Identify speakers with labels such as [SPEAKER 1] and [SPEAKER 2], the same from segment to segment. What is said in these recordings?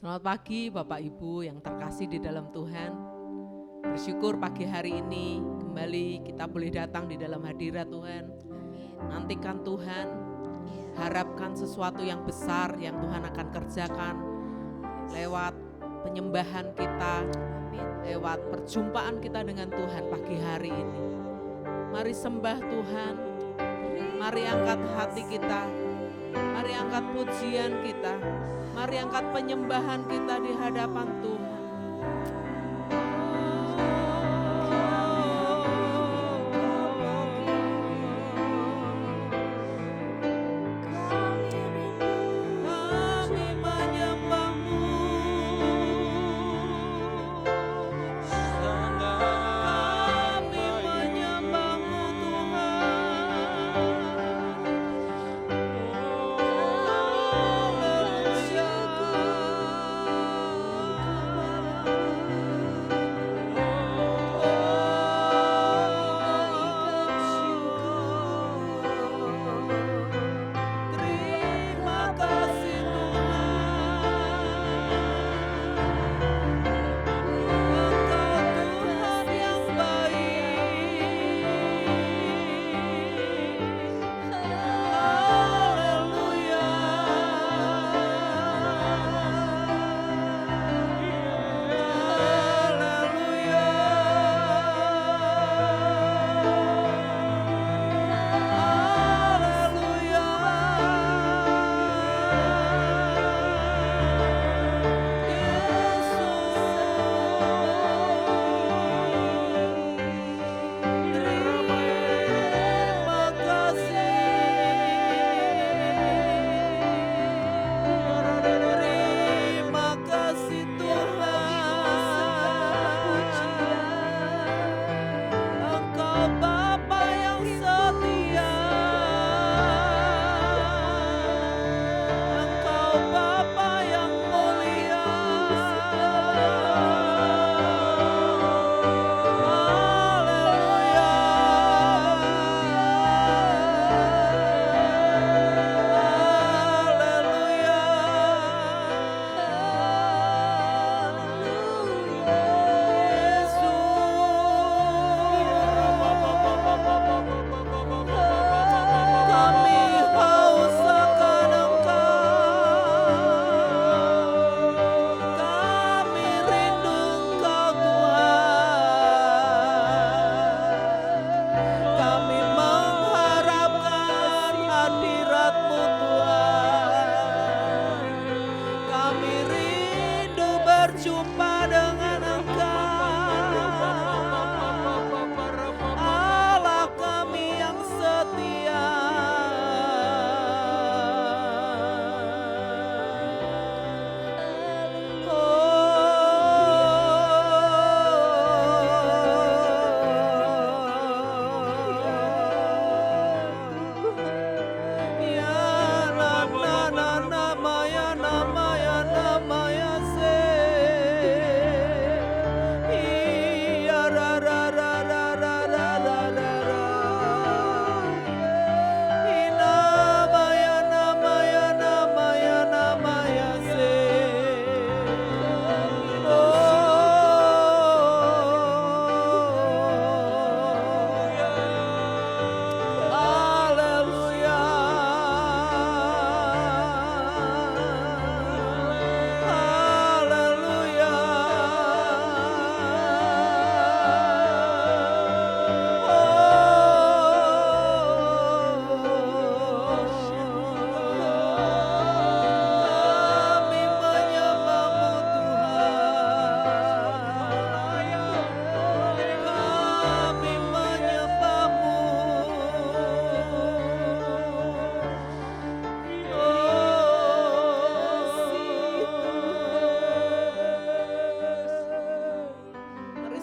[SPEAKER 1] Selamat pagi Bapak Ibu yang terkasih di dalam Tuhan. Bersyukur pagi hari ini kembali kita boleh datang di dalam hadirat Tuhan. Nantikan Tuhan, harapkan sesuatu yang besar yang Tuhan akan kerjakan lewat penyembahan kita, lewat perjumpaan kita dengan Tuhan pagi hari ini. Mari sembah Tuhan, mari angkat hati kita, mari angkat pujian kita, mari angkat penyembahan kita di hadapan Tuhan.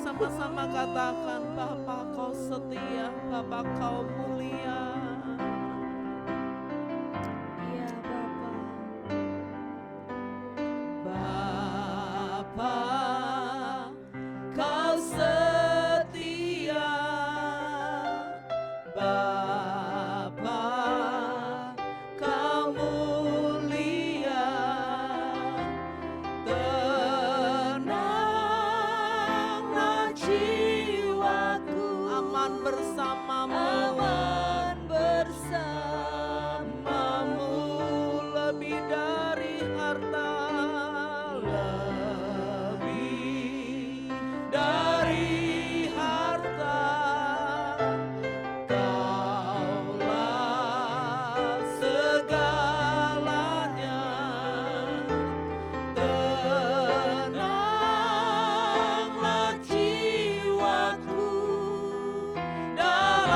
[SPEAKER 1] Sama-sama katakan, Bapa Kau setia, Bapa Kau mulia.
[SPEAKER 2] Iya Bapa.
[SPEAKER 1] Bapa Kau setia, Bapa Kau mulia. bersamamu,
[SPEAKER 2] aman bersamamu,
[SPEAKER 1] lebih dari harta, lebih dari harta. Kaulah segalanya, tenanglah jiwaku dalam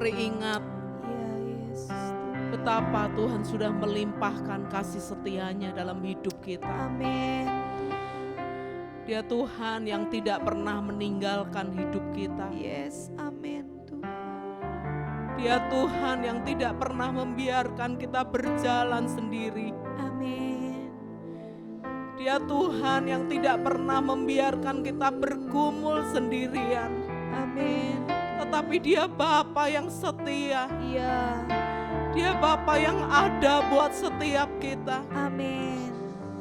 [SPEAKER 1] mari ingat
[SPEAKER 2] Ya Yesus Tuhan.
[SPEAKER 1] betapa Tuhan sudah melimpahkan kasih setia-Nya dalam hidup kita.
[SPEAKER 2] Amin.
[SPEAKER 1] Dia Tuhan yang tidak pernah meninggalkan hidup kita.
[SPEAKER 2] Yes, amin Tuhan.
[SPEAKER 1] Dia Tuhan yang tidak pernah membiarkan kita berjalan sendiri.
[SPEAKER 2] Amin.
[SPEAKER 1] Dia Tuhan yang tidak pernah membiarkan kita bergumul sendirian.
[SPEAKER 2] Amin.
[SPEAKER 1] Tetapi Dia Bapa yang setia.
[SPEAKER 2] Iya.
[SPEAKER 1] Dia Bapa yang ada buat setiap kita.
[SPEAKER 2] Amin.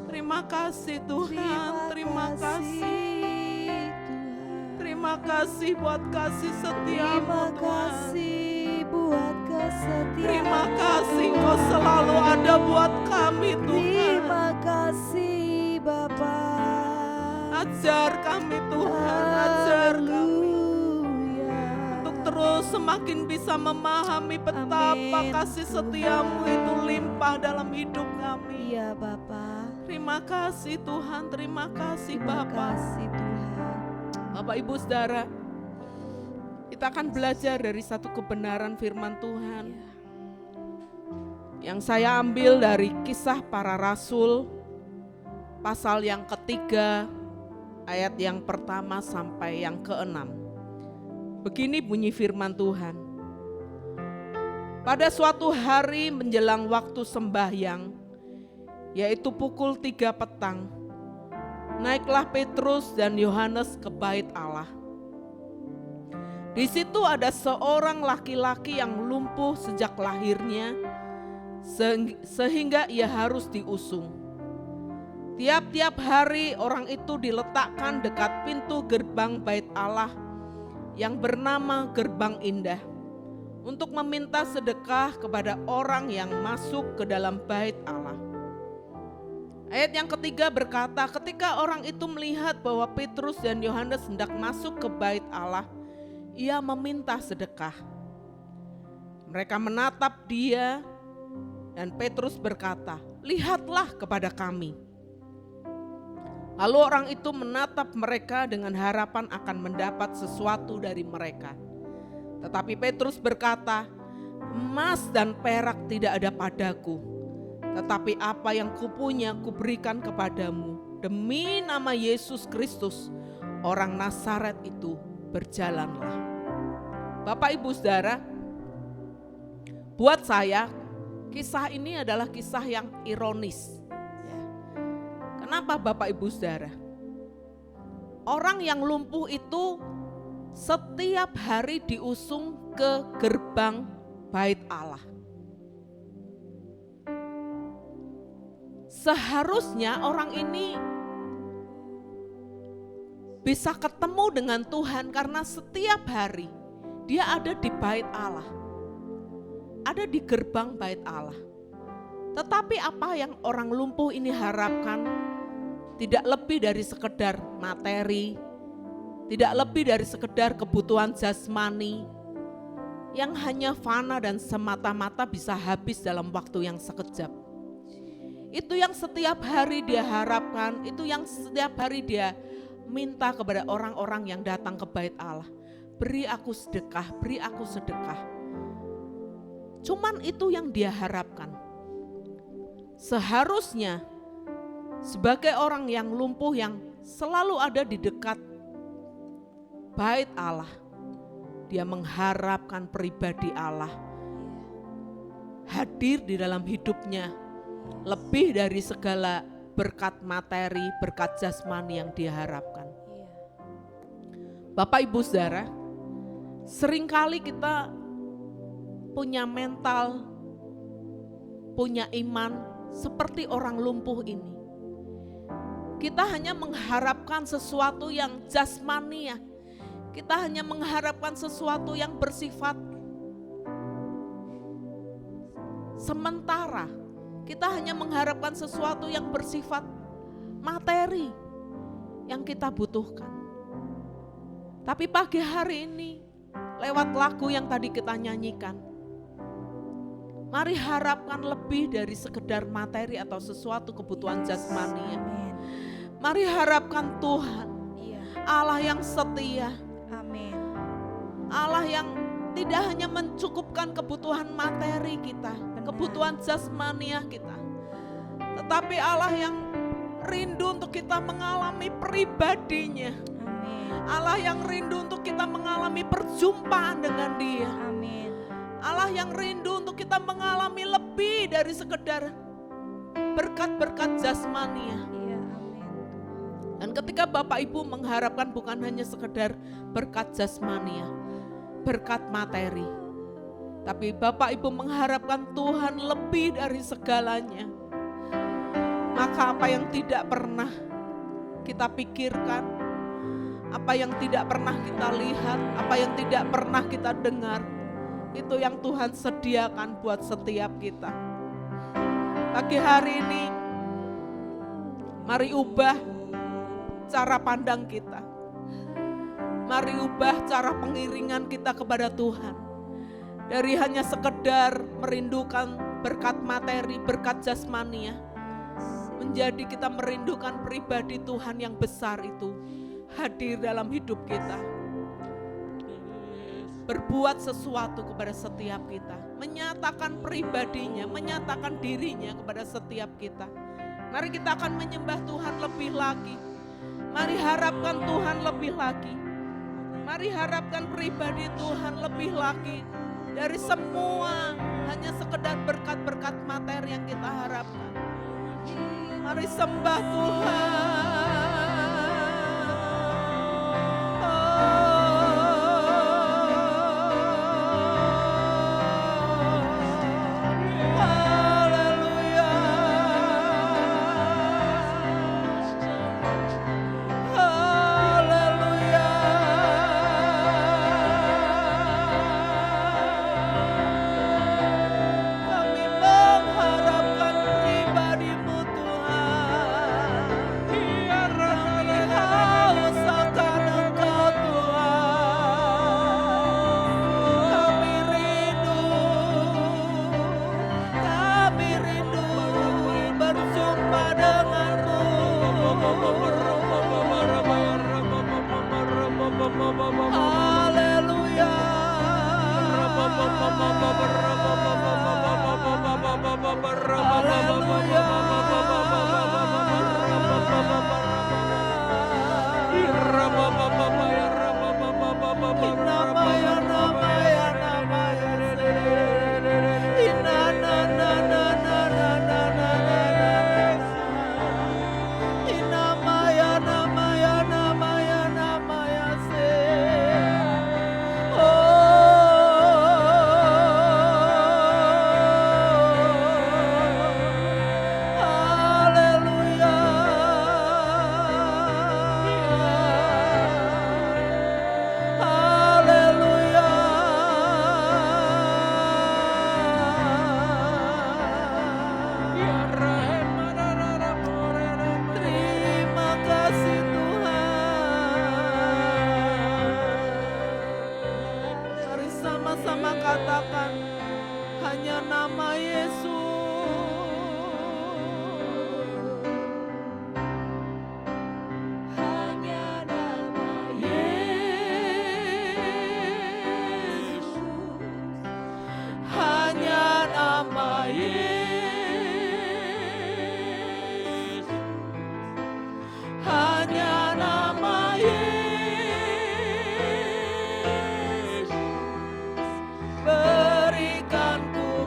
[SPEAKER 1] Terima kasih Tuhan, terima kasih.
[SPEAKER 2] Tuhan.
[SPEAKER 1] Terima kasih buat kasih setiamu
[SPEAKER 2] Terima
[SPEAKER 1] Tuhan.
[SPEAKER 2] kasih buat kesetiaan.
[SPEAKER 1] Terima kasih Kau selalu ada buat kami Tuhan.
[SPEAKER 2] Terima kasih Bapa.
[SPEAKER 1] Ajar kami Tuhan, ajar kami
[SPEAKER 2] Haleluya.
[SPEAKER 1] untuk terus semakin bisa memahami betapa
[SPEAKER 2] Amin.
[SPEAKER 1] kasih setiamu itu limpah dalam hidup kami.
[SPEAKER 2] Iya Bapa.
[SPEAKER 1] Terima kasih Tuhan, terima kasih
[SPEAKER 2] Terima
[SPEAKER 1] Bapa.
[SPEAKER 2] kasih Tuhan.
[SPEAKER 1] Bapak Ibu Saudara, kita akan belajar dari satu kebenaran firman Tuhan
[SPEAKER 2] Iya.
[SPEAKER 1] yang saya ambil dari Kisah Para Rasul pasal yang ketiga ayat yang pertama sampai yang keenam. Begini bunyi firman Tuhan. Pada suatu hari menjelang waktu sembahyang, yaitu pukul 3 petang, naiklah Petrus dan Yohanes ke bait Allah. Di situ ada seorang laki-laki yang lumpuh sejak lahirnya, sehingga ia harus diusung. Tiap-tiap hari orang itu diletakkan dekat pintu gerbang bait Allah yang bernama Gerbang Indah untuk meminta sedekah kepada orang yang masuk ke dalam bait Allah. Ayat yang ketiga berkata, ketika orang itu melihat bahwa Petrus dan Yohanes hendak masuk ke bait Allah, ia meminta sedekah. Mereka menatap dia dan Petrus berkata, lihatlah kepada kami. Lalu orang itu menatap mereka dengan harapan akan mendapat sesuatu dari mereka. Tetapi Petrus berkata, emas dan perak tidak ada padaku, tetapi apa yang kupunya kuberikan kepadamu. Demi nama Yesus Kristus, orang Nazaret itu, berjalanlah. Bapak Ibu Saudara, buat saya kisah ini adalah kisah yang ironis. Kenapa Bapak Ibu Saudara? Orang yang lumpuh itu setiap hari diusung ke gerbang bait Allah. Seharusnya orang ini bisa ketemu dengan Tuhan karena setiap hari dia ada di bait Allah. Ada di gerbang bait Allah. Tetapi apa yang orang lumpuh ini harapkan tidak lebih dari sekedar materi, tidak lebih dari sekedar kebutuhan jasmani yang hanya fana dan semata-mata bisa habis dalam waktu yang sekejap. Itu yang setiap hari dia harapkan, itu yang setiap hari dia minta kepada orang-orang yang datang ke bait Allah. Beri aku sedekah, beri aku sedekah. Cuman itu yang dia harapkan. Seharusnya sebagai orang yang lumpuh yang selalu ada di dekat bait Allah, dia mengharapkan pribadi Allah hadir di dalam hidupnya lebih dari segala berkat materi, berkat jasmani yang dia harapkan. Bapak Ibu Saudara, seringkali kita punya mental, punya iman seperti orang lumpuh ini. Kita hanya mengharapkan sesuatu yang jasmani ya. Kita hanya mengharapkan sesuatu yang bersifat sementara. Kita hanya mengharapkan sesuatu yang bersifat materi yang kita butuhkan. Tapi pagi hari ini lewat lagu yang tadi kita nyanyikan, mari harapkan lebih dari sekedar materi atau sesuatu kebutuhan jasmani ya. Mari harapkan Tuhan, Allah yang setia,
[SPEAKER 2] Amin.
[SPEAKER 1] Allah yang tidak hanya mencukupkan kebutuhan materi kita, kebutuhan jasmaniah kita, tetapi Allah yang rindu untuk kita mengalami pribadinya.
[SPEAKER 2] Amin.
[SPEAKER 1] Allah yang rindu untuk kita mengalami perjumpaan dengan Dia.
[SPEAKER 2] Amin.
[SPEAKER 1] Allah yang rindu untuk kita mengalami lebih dari sekedar berkat-berkat jasmaniah.
[SPEAKER 2] Iya, amin.
[SPEAKER 1] Dan ketika Bapak Ibu mengharapkan bukan hanya sekedar berkat jasmaniah, berkat materi, tapi Bapak Ibu mengharapkan Tuhan lebih dari segalanya, maka apa yang tidak pernah kita pikirkan, apa yang tidak pernah kita lihat, apa yang tidak pernah kita dengar, itu yang Tuhan sediakan buat setiap kita. Pagi hari ini, mari ubah cara pandang kita. Mari ubah cara pengiringan kita kepada Tuhan. Dari hanya sekedar merindukan berkat materi, berkat jasmania, menjadi kita merindukan pribadi Tuhan yang besar itu hadir dalam hidup kita. Berbuat sesuatu kepada setiap kita, menyatakan pribadinya, menyatakan dirinya kepada setiap kita. Mari kita akan menyembah Tuhan lebih lagi. Mari harapkan Tuhan lebih lagi. Mari harapkan pribadi Tuhan lebih lagi dari semua hanya sekedar berkat-berkat materi yang kita harapkan. Mari sembah Tuhan. Berikan ku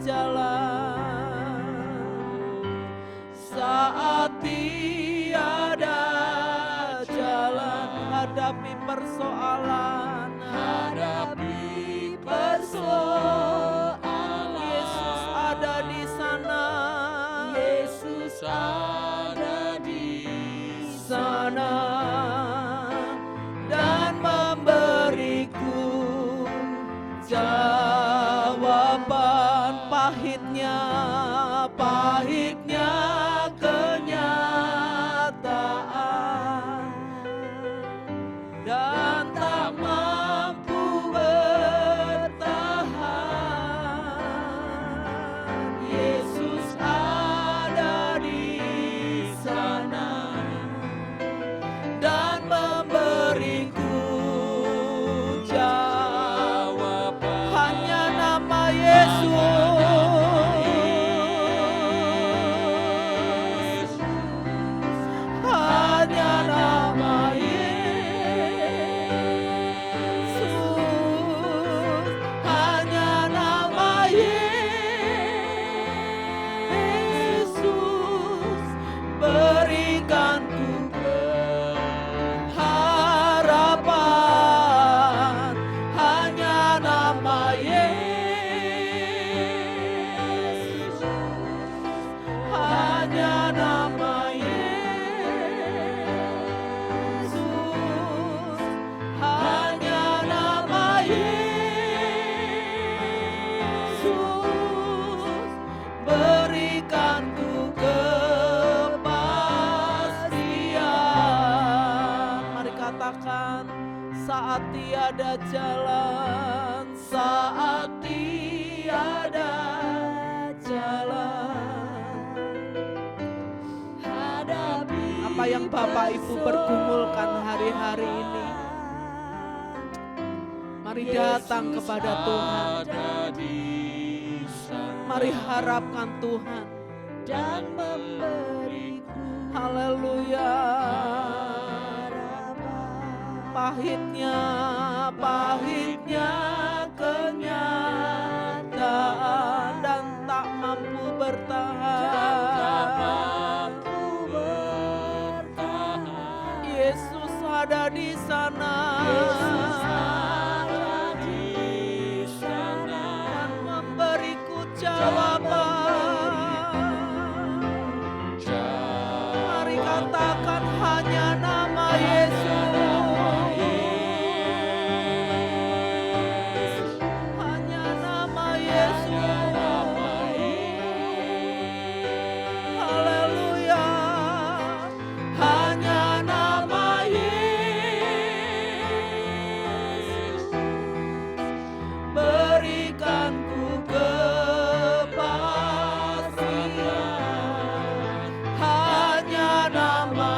[SPEAKER 1] jalan, saat tiada jalan, hadapi persoalan,
[SPEAKER 2] hadapi persoalan.
[SPEAKER 1] Yesus ada di sana,
[SPEAKER 2] Yesus ada di
[SPEAKER 1] sana, dan memberiku jawaban. Pahitnya, pahitnya kenyataan, dan tak mampu bertahan. Yesus ada di sana dan memberiku jawaban. Hanya nama Yesus, hanya nama Yesus, hanya nama Yesus, berikanku harapan. Hanya nama Yesus, hanya nama Yesus, hanya nama Yesus, berikanku kepastian. Mari katakan, saat tiada jalan, saat tiada jalan,
[SPEAKER 2] hadapi
[SPEAKER 1] apa yang Bapak Ibu pergumulkan hari-hari ini, mari datang kepada Tuhan, mari harapkan Tuhan.
[SPEAKER 2] dan memberiku
[SPEAKER 1] Haleluya.
[SPEAKER 2] harapan.
[SPEAKER 1] Pahitnya, pahitnya kenyataan, dan tak mampu bertahan. Yesus ada di sana, dan memberiku jawaban. Mari katakan, hanya nama Yesus, hanya nama Yesus. Haleluya, hanya nama Yesus, berikanku kepastian. Hanya nama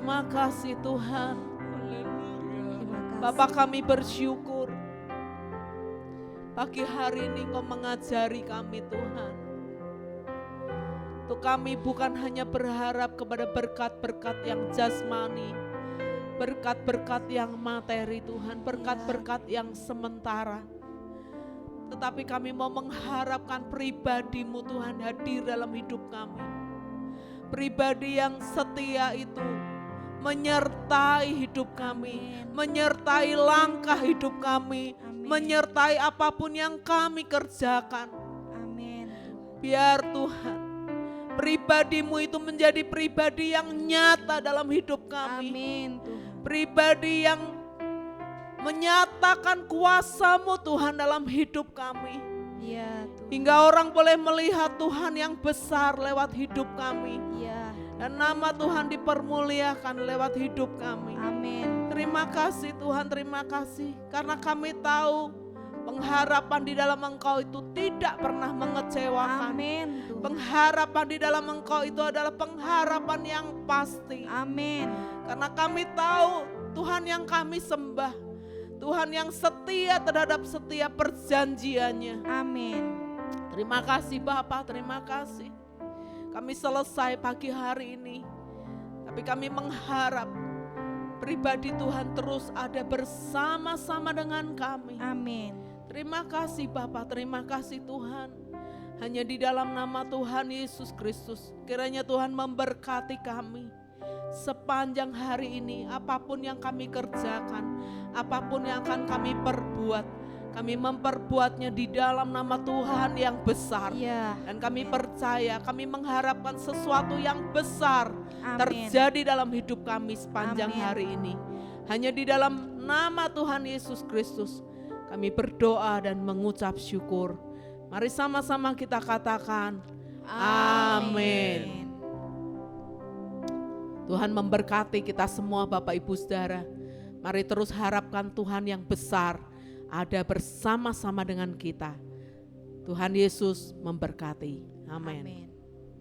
[SPEAKER 1] Terima kasih Tuhan.
[SPEAKER 2] Terima kasih.
[SPEAKER 1] Bapa, kami bersyukur pagi hari ini Engkau mengajari kami Tuhan. Untuk kami bukan hanya berharap kepada berkat-berkat yang jasmani, berkat-berkat yang materi Tuhan, berkat-berkat yang sementara. Tetapi kami mau mengharapkan pribadi-Mu Tuhan hadir dalam hidup kami. Pribadi yang setia itu menyertai hidup kami, menyertai langkah hidup kami, menyertai apapun yang kami kerjakan.
[SPEAKER 2] Amin.
[SPEAKER 1] Biar Tuhan, pribadi-Mu itu menjadi pribadi yang nyata dalam hidup kami.
[SPEAKER 2] Amin Tuhan.
[SPEAKER 1] Pribadi yang menyatakan kuasa-Mu Tuhan dalam hidup kami.
[SPEAKER 2] Ya Tuhan.
[SPEAKER 1] Hingga orang boleh melihat Tuhan yang besar lewat hidup kami.
[SPEAKER 2] Ya.
[SPEAKER 1] Dan nama Tuhan dipermuliakan lewat hidup kami.
[SPEAKER 2] Amin.
[SPEAKER 1] Terima kasih Tuhan, terima kasih. Karena kami tahu pengharapan di dalam Engkau itu tidak pernah mengecewakan.
[SPEAKER 2] Amin Tuhan.
[SPEAKER 1] Pengharapan di dalam Engkau itu adalah pengharapan yang pasti.
[SPEAKER 2] Amin.
[SPEAKER 1] Karena kami tahu Tuhan yang kami sembah, Tuhan yang setia terhadap setiap perjanjiannya.
[SPEAKER 2] Amin.
[SPEAKER 1] Terima kasih Bapa, terima kasih. Kami selesai pagi hari ini, tapi kami mengharap pribadi Tuhan terus ada bersama-sama dengan kami.
[SPEAKER 2] Amin.
[SPEAKER 1] Terima kasih Bapa, terima kasih Tuhan. Hanya di dalam nama Tuhan Yesus Kristus, kiranya Tuhan memberkati kami sepanjang hari ini. Apapun yang kami kerjakan, apapun yang akan kami perbuat, kami memperbuatnya di dalam nama Tuhan yang besar.
[SPEAKER 2] Ya.
[SPEAKER 1] Dan kami percaya, kami mengharapkan sesuatu yang besar
[SPEAKER 2] Amin.
[SPEAKER 1] terjadi dalam hidup kami sepanjang
[SPEAKER 2] Amin.
[SPEAKER 1] hari ini. Hanya di dalam nama Tuhan Yesus Kristus kami berdoa dan mengucap syukur. Mari sama-sama kita katakan amin. Tuhan memberkati kita semua Bapak Ibu Saudara. Mari terus harapkan Tuhan yang besar ada bersama-sama dengan kita. Tuhan Yesus memberkati. Amin.
[SPEAKER 2] Amin.